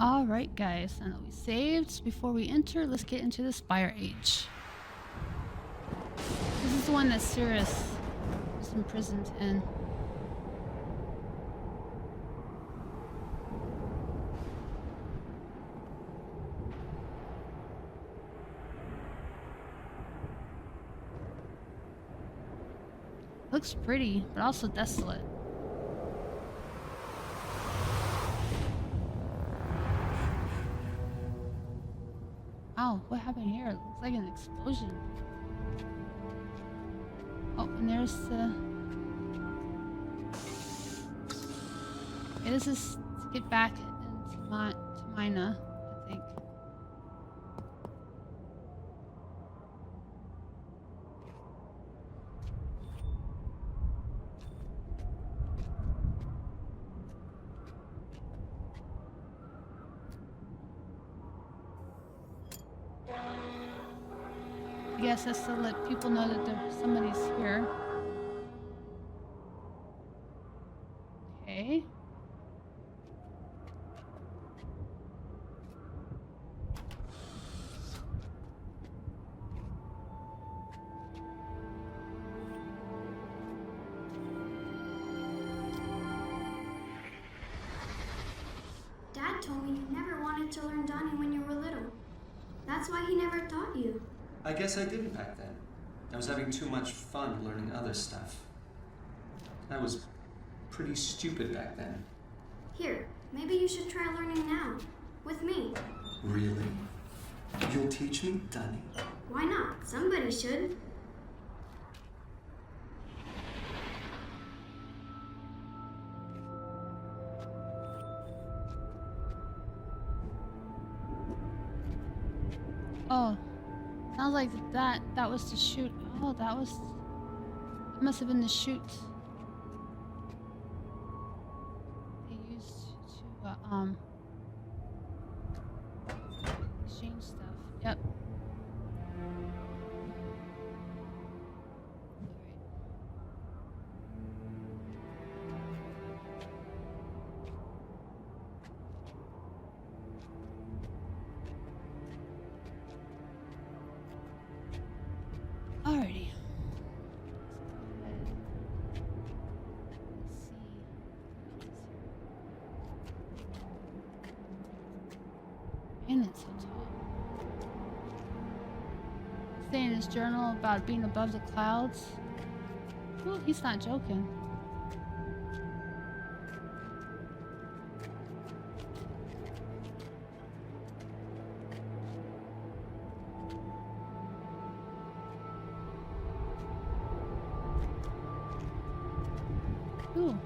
Alright guys, now that we saved, before we enter, let's get into the Spire Age. This is the one that Cirrus was imprisoned in. Looks pretty, but also desolate. Wow, what happened here? It looks like an explosion. Oh, and there's the... Okay, this is to get back into Mina, I think. I guess that's to let people know that somebody's here. Okay. Dad told me you never wanted to learn Donnie when you were little. That's why he never taught you. I guess I didn't back then. I was having too much fun learning other stuff. I was pretty stupid back then. Here, maybe you should try learning now. With me. Really? You'll teach me, Donnie? Why not? Somebody should. Oh. Sounds like that was the chute. Oh, that must have been the chute they used to exchange stuff. Yep. Alrighty. Let's see. And it's so tall. Saying in his journal about being above the clouds. Ooh, he's not joking. Ooh.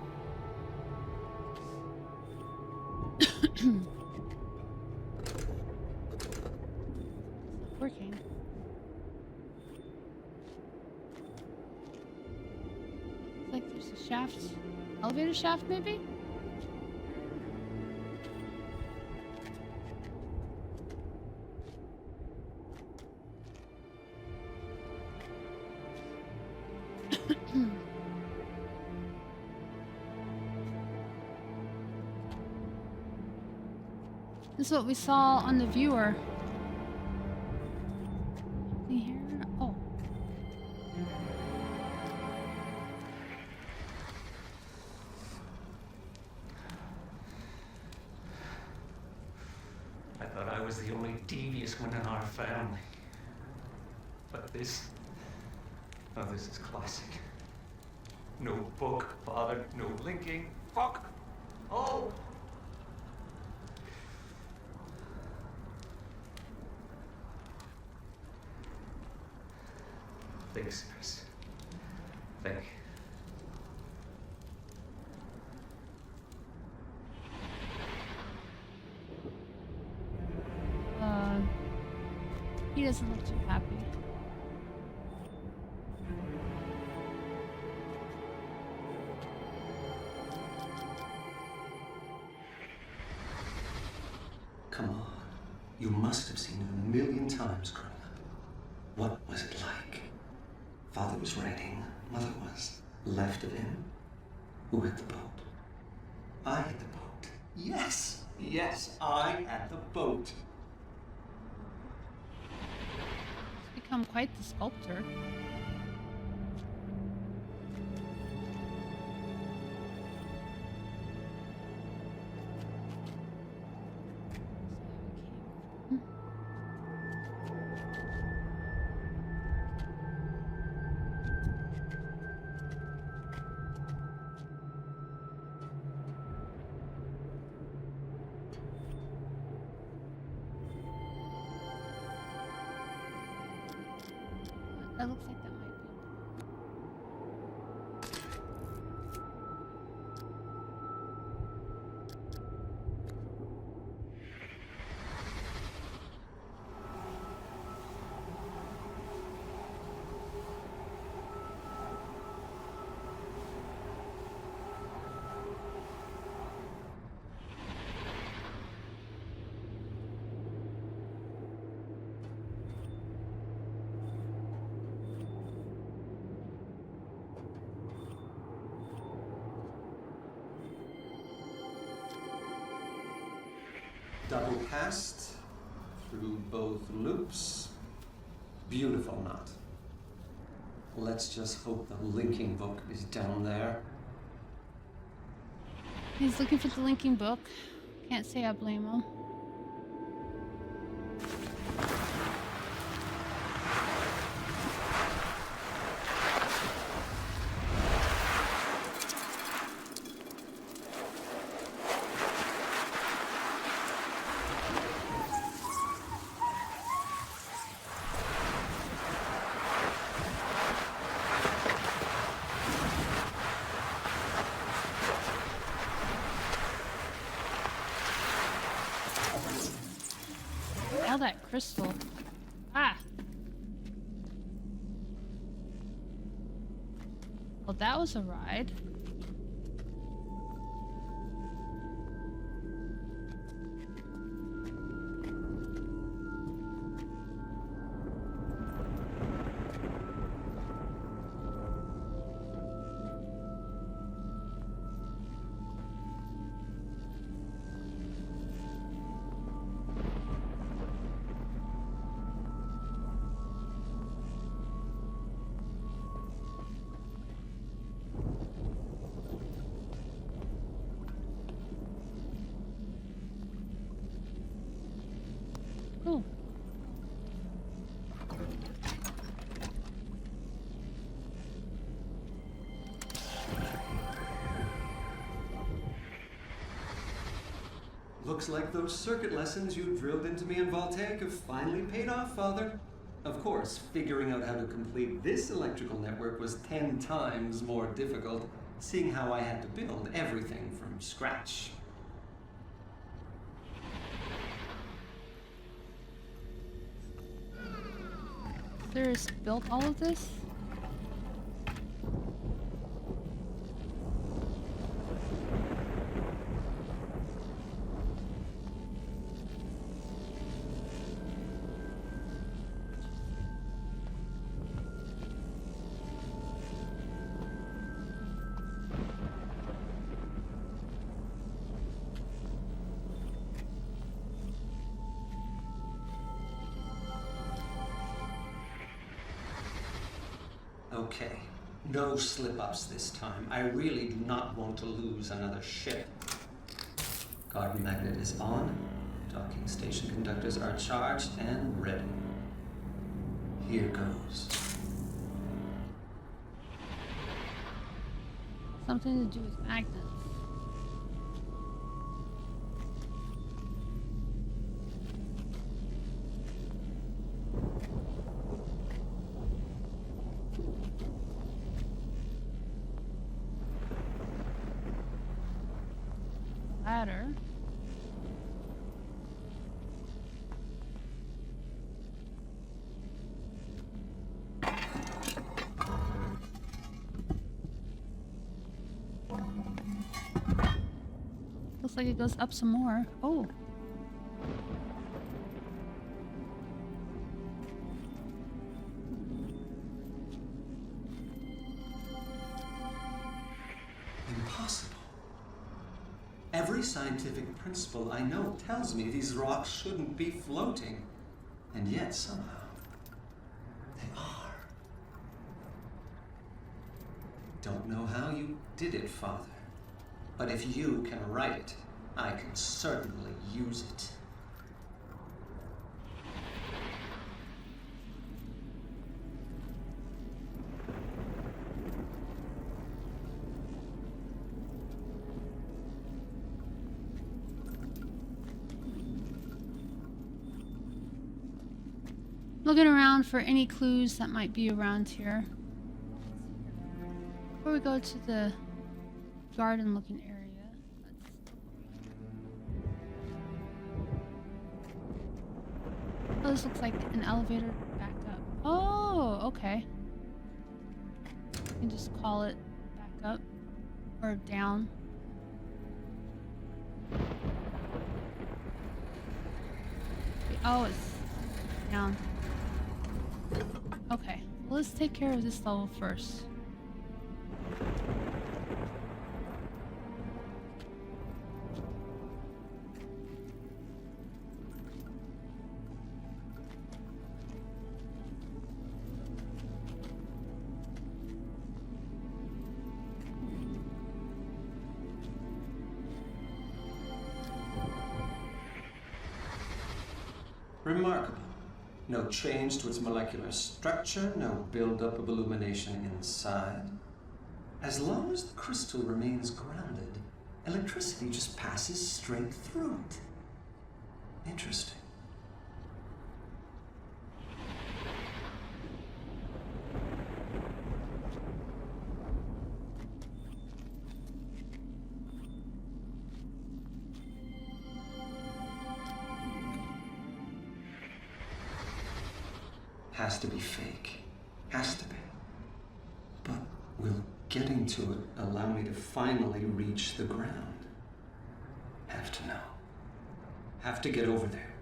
Working. Looks like there's a shaft. Elevator shaft, maybe? This is what we saw on the viewer. Anything here? Oh. I thought I was the only devious one in our family. But this is classic. No book, father, no linking. Fuck! Oh! Thanks, Chris. Thank you. He doesn't look too happy. Come on. You must have seen it a million times growing up. What was it like? Father was writing. Mother was. Left of him? Who had the boat? I had the boat. Yes! Yes, I at the boat. He's become quite the sculptor. That looks like that might be. Double passed through both loops. Beautiful knot. Let's just hope the linking book is down there. He's looking for the linking book. Can't say I blame him. All that crystal. Ah! Well, that was a ride. Cool. Looks like those circuit lessons you drilled into me in Voltaic have finally paid off, Father. Of course, figuring out how to complete this electrical network was 10 times more difficult, seeing how I had to build everything from scratch. There's built all of this? Okay, no slip-ups this time. I really do not want to lose another ship. Guard magnet is on. Docking station conductors are charged and ready. Here goes. Something to do with magnets. Ladder. Looks like it goes up some more. Oh. Impossible. Every scientific principle I know tells me these rocks shouldn't be floating. And yet, somehow, they are. Don't know how you did it, Father. But if you can write it, I can certainly use it. Looking around for any clues that might be around here. Before we go to the garden looking area. Oh, this looks like an elevator back up. Oh, okay. You can just call it back up or down. Oh, it's down. Okay, well, let's take care of this level first. Remarkable. No change to its molecular structure, no buildup of illumination inside. As long as the crystal remains grounded, electricity just passes straight through it. Interesting. Has to be fake. Has to be. But will getting to it allow me to finally reach the ground? Have to know. Have to get over there.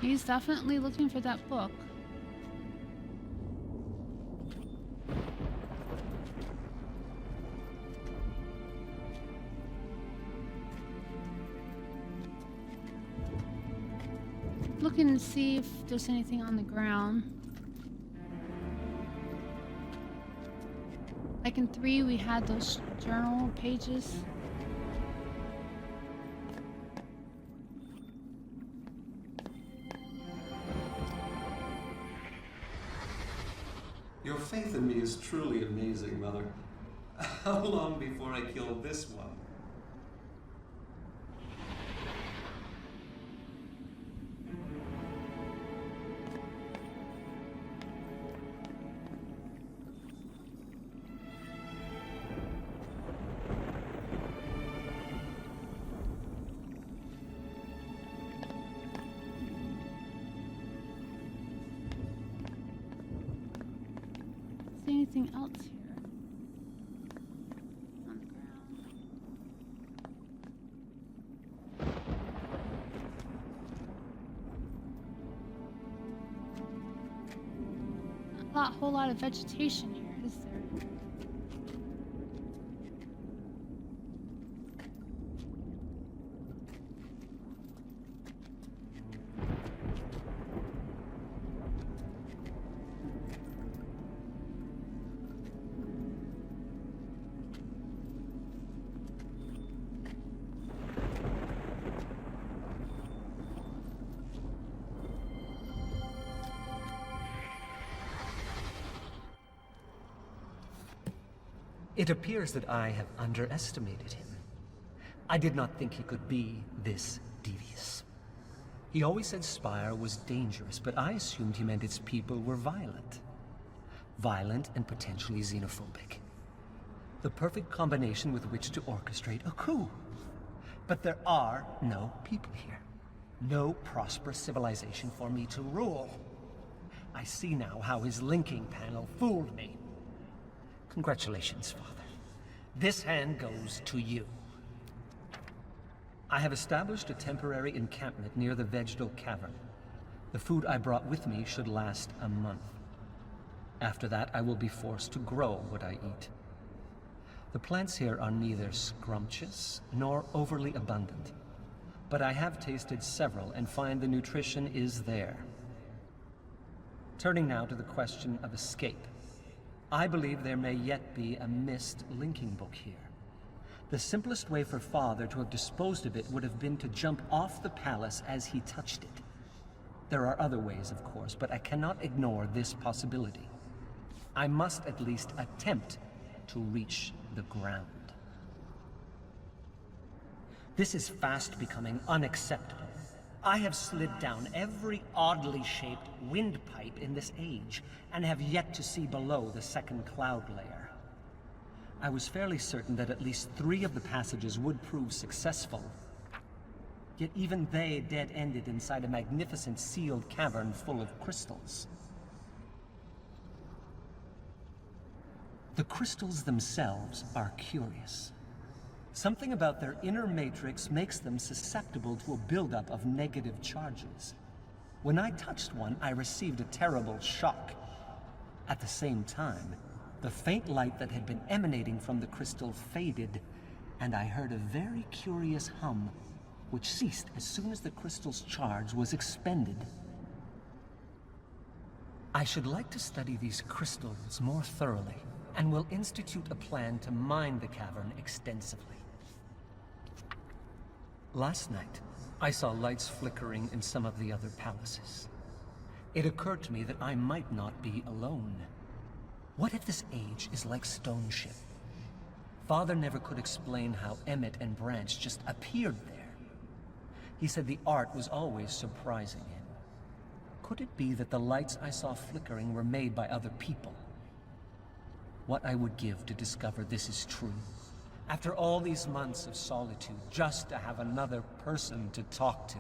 He's definitely looking for that book. Looking to see if there's anything on the ground. Like in 3, we had those journal pages. Your faith in me is truly amazing, Mother. How long before I kill this one? Anything else here on the ground? Not a whole lot of vegetation here, is there? It appears that I have underestimated him. I did not think he could be this devious. He always said Spire was dangerous, but I assumed he meant its people were violent. Violent and potentially xenophobic. The perfect combination with which to orchestrate a coup. But there are no people here. No prosperous civilization for me to rule. I see now how his linking panel fooled me. Congratulations, Father. This hand goes to you. I have established a temporary encampment near the Vegetal Cavern. The food I brought with me should last a month. After that, I will be forced to grow what I eat. The plants here are neither scrumptious nor overly abundant, but I have tasted several and find the nutrition is there. Turning now to the question of escape. I believe there may yet be a Myst linking book here. The simplest way for Father to have disposed of it would have been to jump off the palace as he touched it. There are other ways, of course, but I cannot ignore this possibility. I must at least attempt to reach the ground. This is fast becoming unacceptable. I have slid down every oddly shaped windpipe in this age, and have yet to see below the second cloud layer. I was fairly certain that at least 3 of the passages would prove successful. Yet even they dead-ended inside a magnificent sealed cavern full of crystals. The crystals themselves are curious. Something about their inner matrix makes them susceptible to a buildup of negative charges. When I touched one, I received a terrible shock. At the same time, the faint light that had been emanating from the crystal faded, and I heard a very curious hum, which ceased as soon as the crystal's charge was expended. I should like to study these crystals more thoroughly, and will institute a plan to mine the cavern extensively. Last night, I saw lights flickering in some of the other palaces. It occurred to me that I might not be alone. What if this age is like Stone Ship? Father never could explain how Emmett and Branch just appeared there. He said the art was always surprising him. Could it be that the lights I saw flickering were made by other people? What I would give to discover this is true. After all these months of solitude, just to have another person to talk to.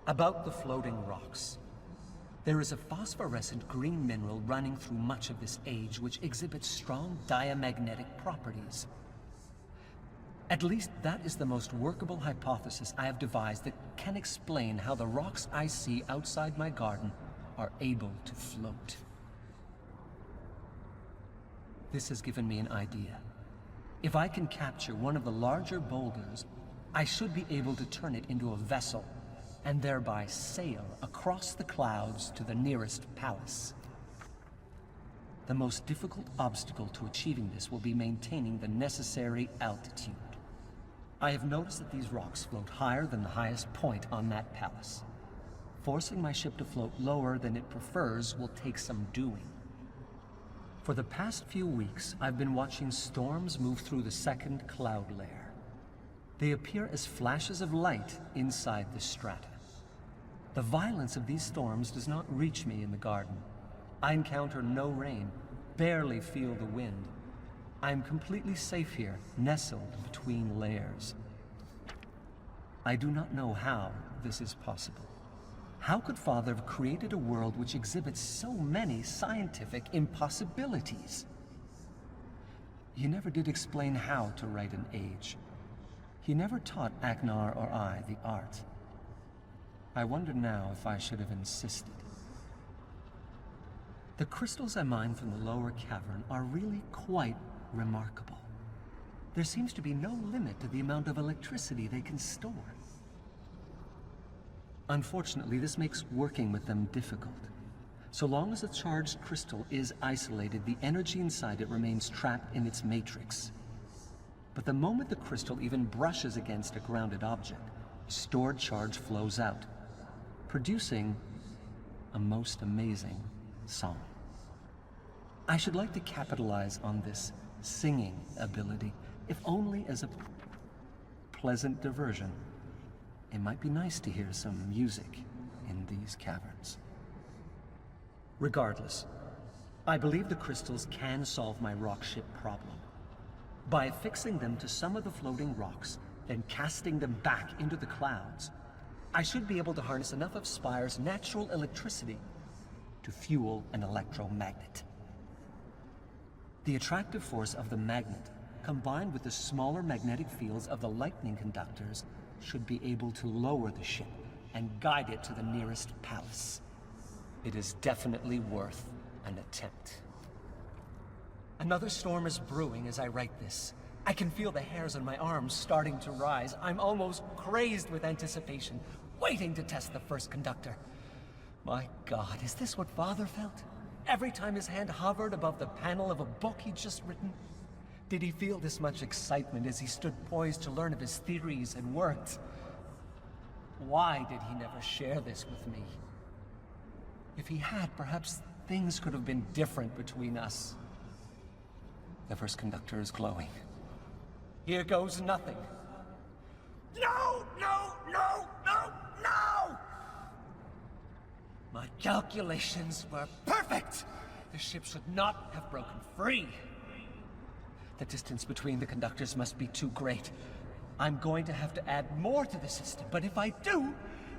About the floating rocks. There is a phosphorescent green mineral running through much of this age which exhibits strong diamagnetic properties. At least that is the most workable hypothesis I have devised that can explain how the rocks I see outside my garden are able to float. This has given me an idea. If I can capture one of the larger boulders, I should be able to turn it into a vessel, and thereby sail across the clouds to the nearest palace. The most difficult obstacle to achieving this will be maintaining the necessary altitude. I have noticed that these rocks float higher than the highest point on that palace. Forcing my ship to float lower than it prefers will take some doing. For the past few weeks, I've been watching storms move through the second cloud layer. They appear as flashes of light inside the strata. The violence of these storms does not reach me in the garden. I encounter no rain, barely feel the wind. I am completely safe here, nestled between layers. I do not know how this is possible. How could Father have created a world which exhibits so many scientific impossibilities? He never did explain how to write an age. He never taught Agnar or I the art. I wonder now if I should have insisted. The crystals I mine from the lower cavern are really quite remarkable. There seems to be no limit to the amount of electricity they can store. Unfortunately, this makes working with them difficult. So long as a charged crystal is isolated, the energy inside it remains trapped in its matrix. But the moment the crystal even brushes against a grounded object, stored charge flows out, producing a most amazing song. I should like to capitalize on this singing ability, if only as a pleasant diversion. It might be nice to hear some music in these caverns. Regardless, I believe the crystals can solve my rock ship problem. By affixing them to some of the floating rocks, then casting them back into the clouds, I should be able to harness enough of Spire's natural electricity to fuel an electromagnet. The attractive force of the magnet, combined with the smaller magnetic fields of the lightning conductors, should be able to lower the ship and guide it to the nearest palace. It is definitely worth an attempt. Another storm is brewing as I write this. I can feel the hairs on my arms starting to rise. I'm almost crazed with anticipation, waiting to test the first conductor. My God, is this what Father felt? Every time his hand hovered above the panel of a book he'd just written? Did he feel this much excitement as he stood poised to learn of his theories and works? Why did he never share this with me? If he had, perhaps things could have been different between us. The first conductor is glowing. Here goes nothing. No! No! No! No! No! My calculations were perfect! The ship should not have broken free. The distance between the conductors must be too great. I'm going to have to add more to the system, but if I do,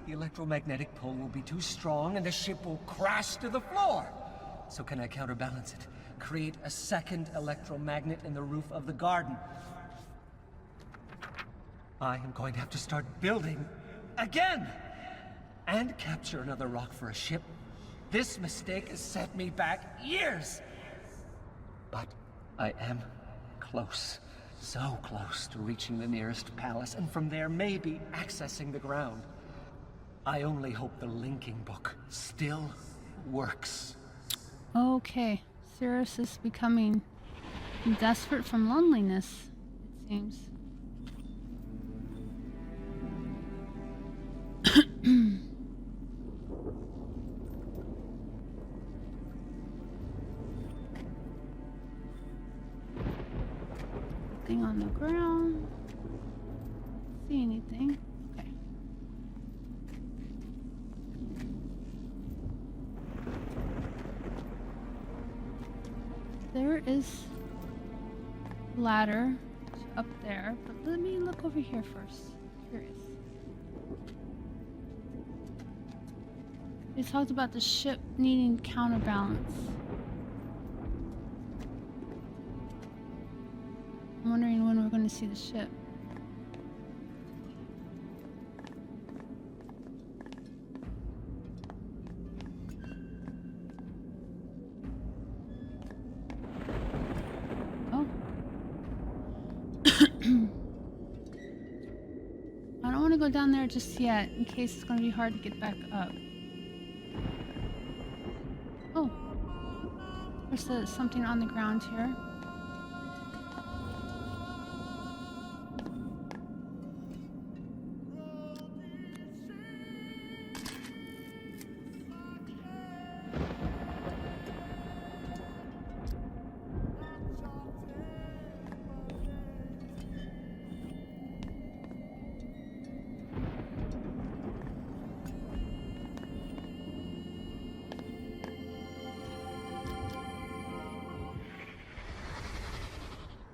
the electromagnetic pull will be too strong and the ship will crash to the floor. So can I counterbalance it? Create a second electromagnet in the roof of the garden. I am going to have to start building again! And capture another rock for a ship. This mistake has set me back years! But I am close. So close to reaching the nearest palace, and from there maybe accessing the ground. I only hope the linking book still works. Okay. Cirrus is becoming desperate from loneliness, it seems. Nothing on the ground. See anything? Okay. There is a ladder up there, but let me look over here first. Curious. They talked about the ship needing counterbalance. I'm wondering when we're going to see the ship. Oh. I don't want to go down there just yet, in case it's going to be hard to get back up. Oh. There's something on the ground here.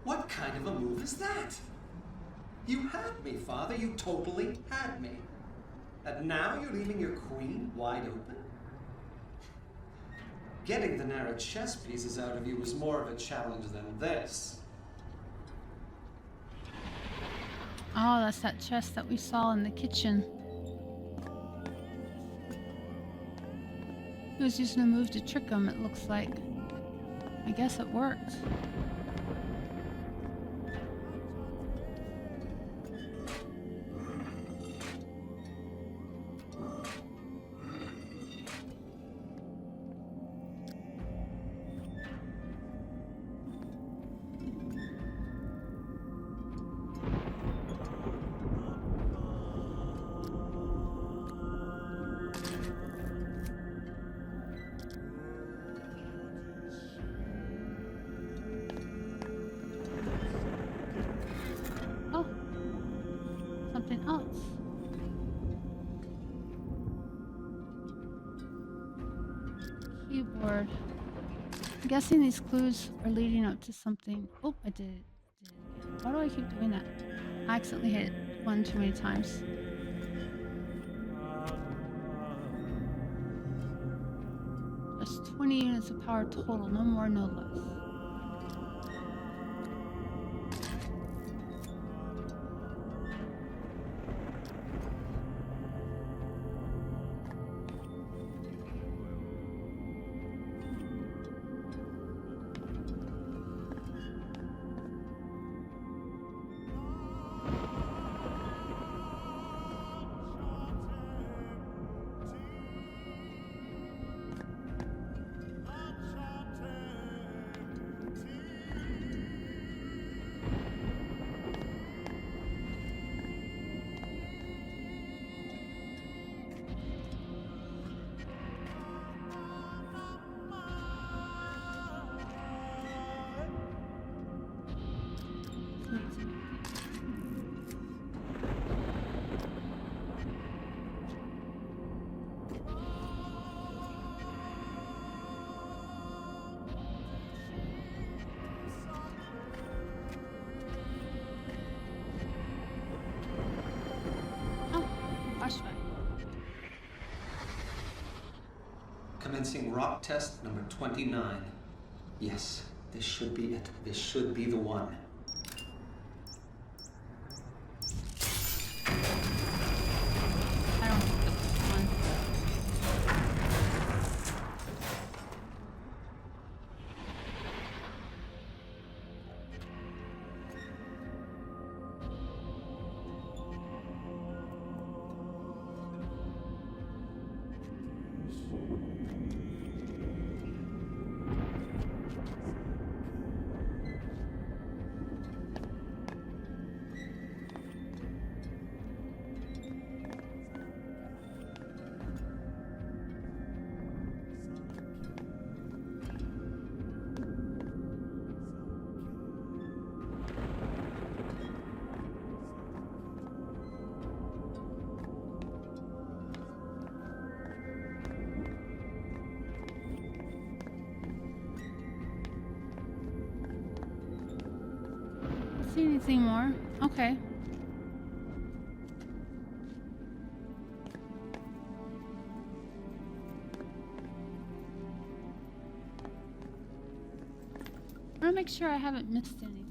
What kind of a move is that? You had me, Father. You totally had me. And now you're leaving your queen wide open? Getting the narrow chess pieces out of you was more of a challenge than this. Oh, that's that chest that we saw in the kitchen. He was using a move to trick him, it looks like. I guess it worked. Something else. Keyboard. I'm guessing these clues are leading up to something. Oh, I did it. Why do I keep doing that? I accidentally hit one too many times. Just 20 units of power total, no more, no less. Oh, flashlight. Commencing rock test number 29. Yes, this should be it. This should be the one. I don't think that's the one. See anything more? Okay. I want to make sure I haven't missed anything.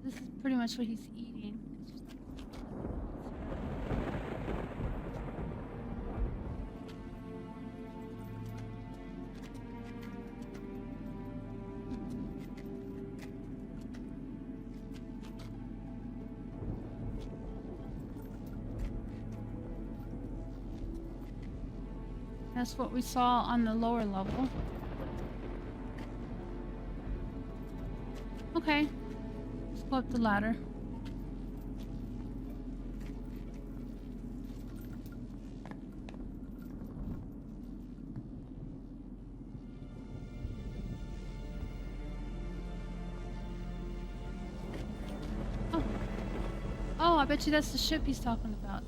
This is pretty much what he's eating. It's just that's what we saw on the lower level. Okay. Let's go up the ladder. Oh. Oh, I bet you that's the ship he's talking about.